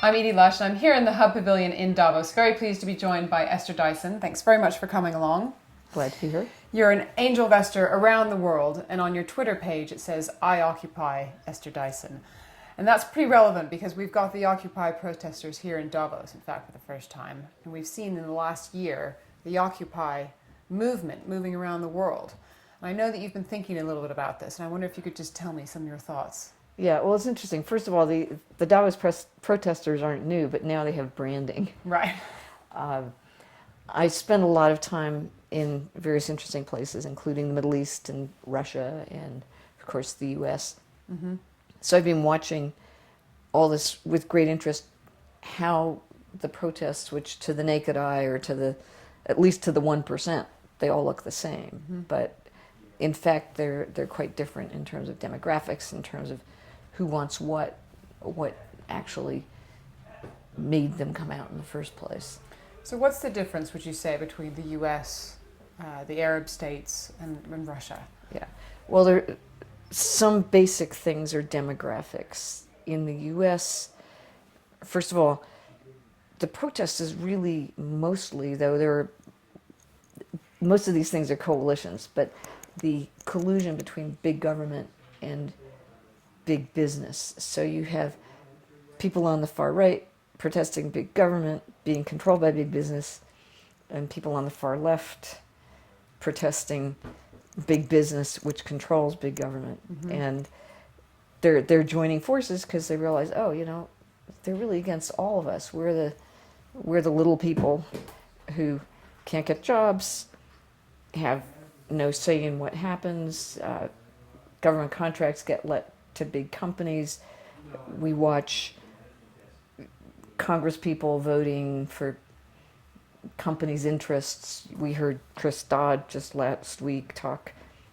I'm Edie Lush, and I'm here in the Hub Pavilion in Davos. Very pleased to be joined by Esther Dyson. Thanks very much for coming along. Glad to be here. You're an angel investor around the world, and on your Twitter page it says, I occupy Esther Dyson. And that's pretty relevant because we've got the Occupy protesters here in Davos, in fact, for the first time. And we've seen in the last year the Occupy movement moving around the world. And I know that you've been thinking a little bit about this, and I wonder if you could just tell me some of your thoughts. Yeah, well, it's interesting. First of all, the Davos protesters aren't new, but now they have branding. Right. I spend a lot of time in various interesting places, including the Middle East and Russia and, of course, the U.S. Mm-hmm. So I've been watching all this with great interest, how the protests, which to the naked eye or at least to the 1%, they all look the same. Mm-hmm. But in fact, they're quite different in terms of demographics, in terms of who wants what actually made them come out in the first place. So what's the difference, would you say, between the U.S., the Arab states, and Russia? Yeah, well, some basic things are demographics. In the U.S., first of all, the protest is really mostly, though most of these things are coalitions, but the collusion between big government and big business. So you have people on the far right protesting big government being controlled by big business, and people on the far left protesting big business which controls big government. Mm-hmm. And they're joining forces because they realize, they're really against all of us. We're the little people who can't get jobs, have no say in what happens. Government contracts get let to big companies. We watch Congress people voting for companies' interests. We heard Chris Dodd just last week talk,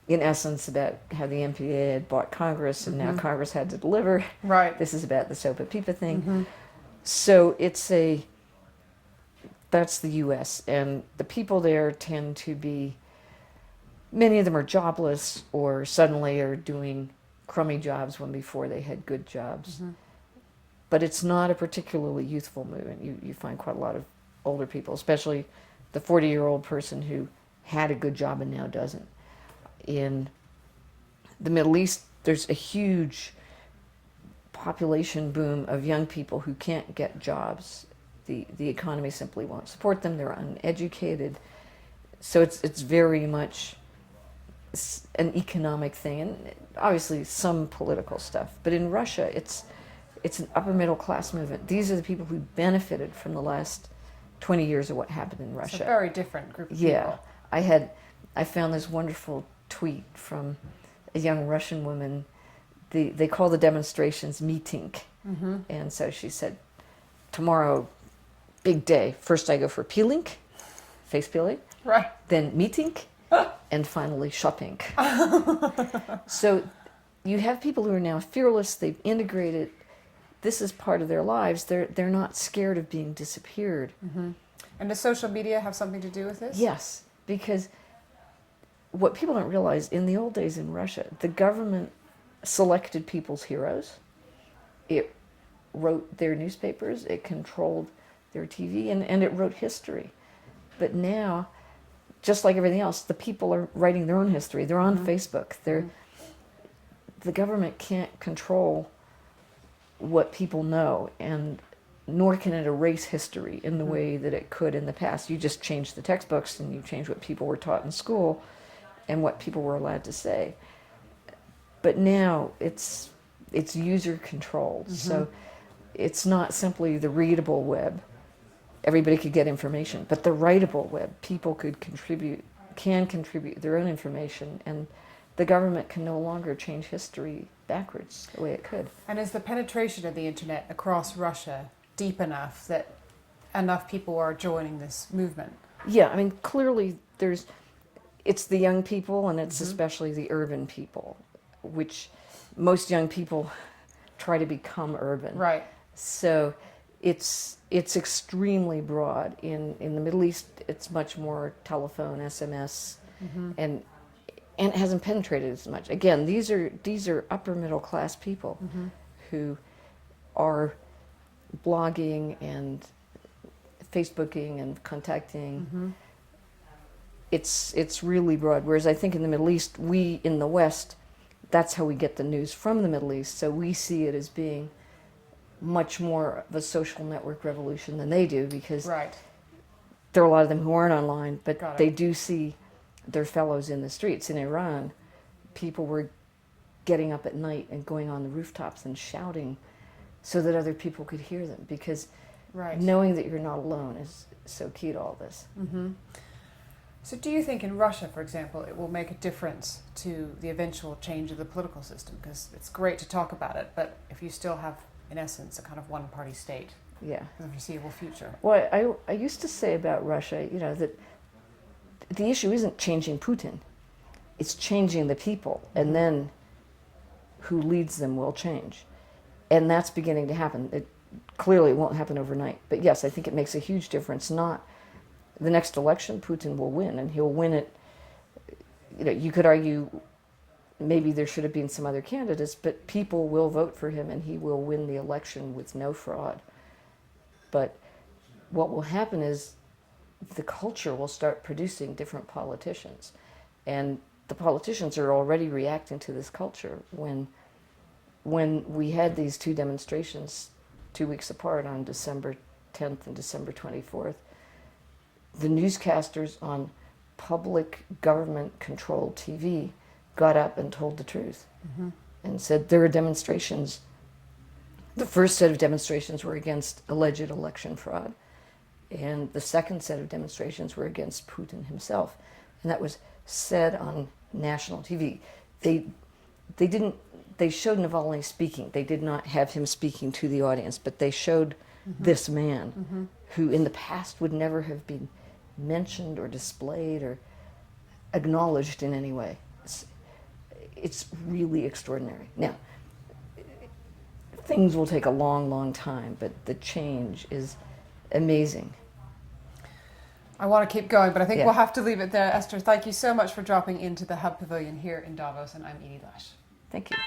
in essence, about how the MPA had bought Congress and now Congress had to deliver. Right. This is about the SOPA PIPA thing. Mm-hmm. So that's the U.S. and the people there tend to be, many of them are jobless or suddenly are doing crummy jobs when before they had good jobs. Mm-hmm. But it's not a particularly youthful movement. You find quite a lot of older people, especially the 40-year-old person who had a good job and now doesn't. In the Middle East, there's a huge population boom of young people who can't get jobs. The economy simply won't support them. They're uneducated. So it's very much an economic thing, and obviously some political stuff. But in Russia, it's an upper middle class movement. These are the people who benefited from the last 20 years of what happened in Russia. It's a very different group of people. Yeah. I found this wonderful tweet from a young Russian woman. They call the demonstrations meeting. Mm-hmm. And so she said, tomorrow, big day. First I go for peeling, face peeling. Right. Then meeting, and finally shopping. So you have people who are now fearless. They've integrated. This is part of their lives. They're not scared of being disappeared. Mm-hmm. And does social media have something to do with this? Yes, because what people don't realize, in the old days in Russia, the government selected people's heroes. It wrote their newspapers. It controlled their TV, and it wrote history. But now, just like everything else, the people are writing their own history. They're on Facebook. The government can't control what people know, and nor can it erase history in the way that it could in the past. You just change the textbooks and you change what people were taught in school and what people were allowed to say. But now it's user controlled. Mm-hmm. So it's not simply the readable web. Everybody could get information, but the writable web, people can contribute their own information, and the government can no longer change history backwards the way it could. And is the penetration of the internet across Russia deep enough that enough people are joining this movement? Yeah, I mean, clearly it's the young people, and it's especially the urban people, which most young people try to become urban. Right. So it's extremely broad. In the Middle East, it's much more telephone, SMS, and it hasn't penetrated as much. Again, these are upper middle class people who are blogging and Facebooking and contacting. It's really broad. Whereas I think in the Middle East, we in the West, that's how we get the news from the Middle East. So we see it as being much more of a social network revolution than they do, because Right. there are a lot of them who aren't online, but Got it. they do see their fellows in the streets. In Iran, people were getting up at night and going on the rooftops and shouting so that other people could hear them, because Right. knowing that you're not alone is so key to all this. So do you think in Russia, for example, it will make a difference to the eventual change of the political system? Because it's great to talk about it, but if you still have, in essence, a kind of one-party state Yeah. for the foreseeable future. Well, I used to say about Russia, that the issue isn't changing Putin, it's changing the people, and then who leads them will change. And that's beginning to happen. It clearly won't happen overnight. But yes, I think it makes a huge difference. Not the next election, Putin will win, and he'll win it. You could argue maybe there should have been some other candidates, but people will vote for him and he will win the election with no fraud. But what will happen is the culture will start producing different politicians. And the politicians are already reacting to this culture. When we had these two demonstrations 2 weeks apart on December 10th and December 24th, the newscasters on public government-controlled TV got up and told the truth and said there are demonstrations. The first set of demonstrations were against alleged election fraud, and the second set of demonstrations were against Putin himself. And that was said on national TV. They showed Navalny speaking. They did not have him speaking to the audience, but they showed this man who in the past would never have been mentioned or displayed or acknowledged in any way. It's really extraordinary. Now, things will take a long, long time, but the change is amazing. I want to keep going, but I think Yeah. we'll have to leave it there. Esther, thank you so much for dropping into the Hub Pavilion here in Davos, and I'm Edie Lush. Thank you.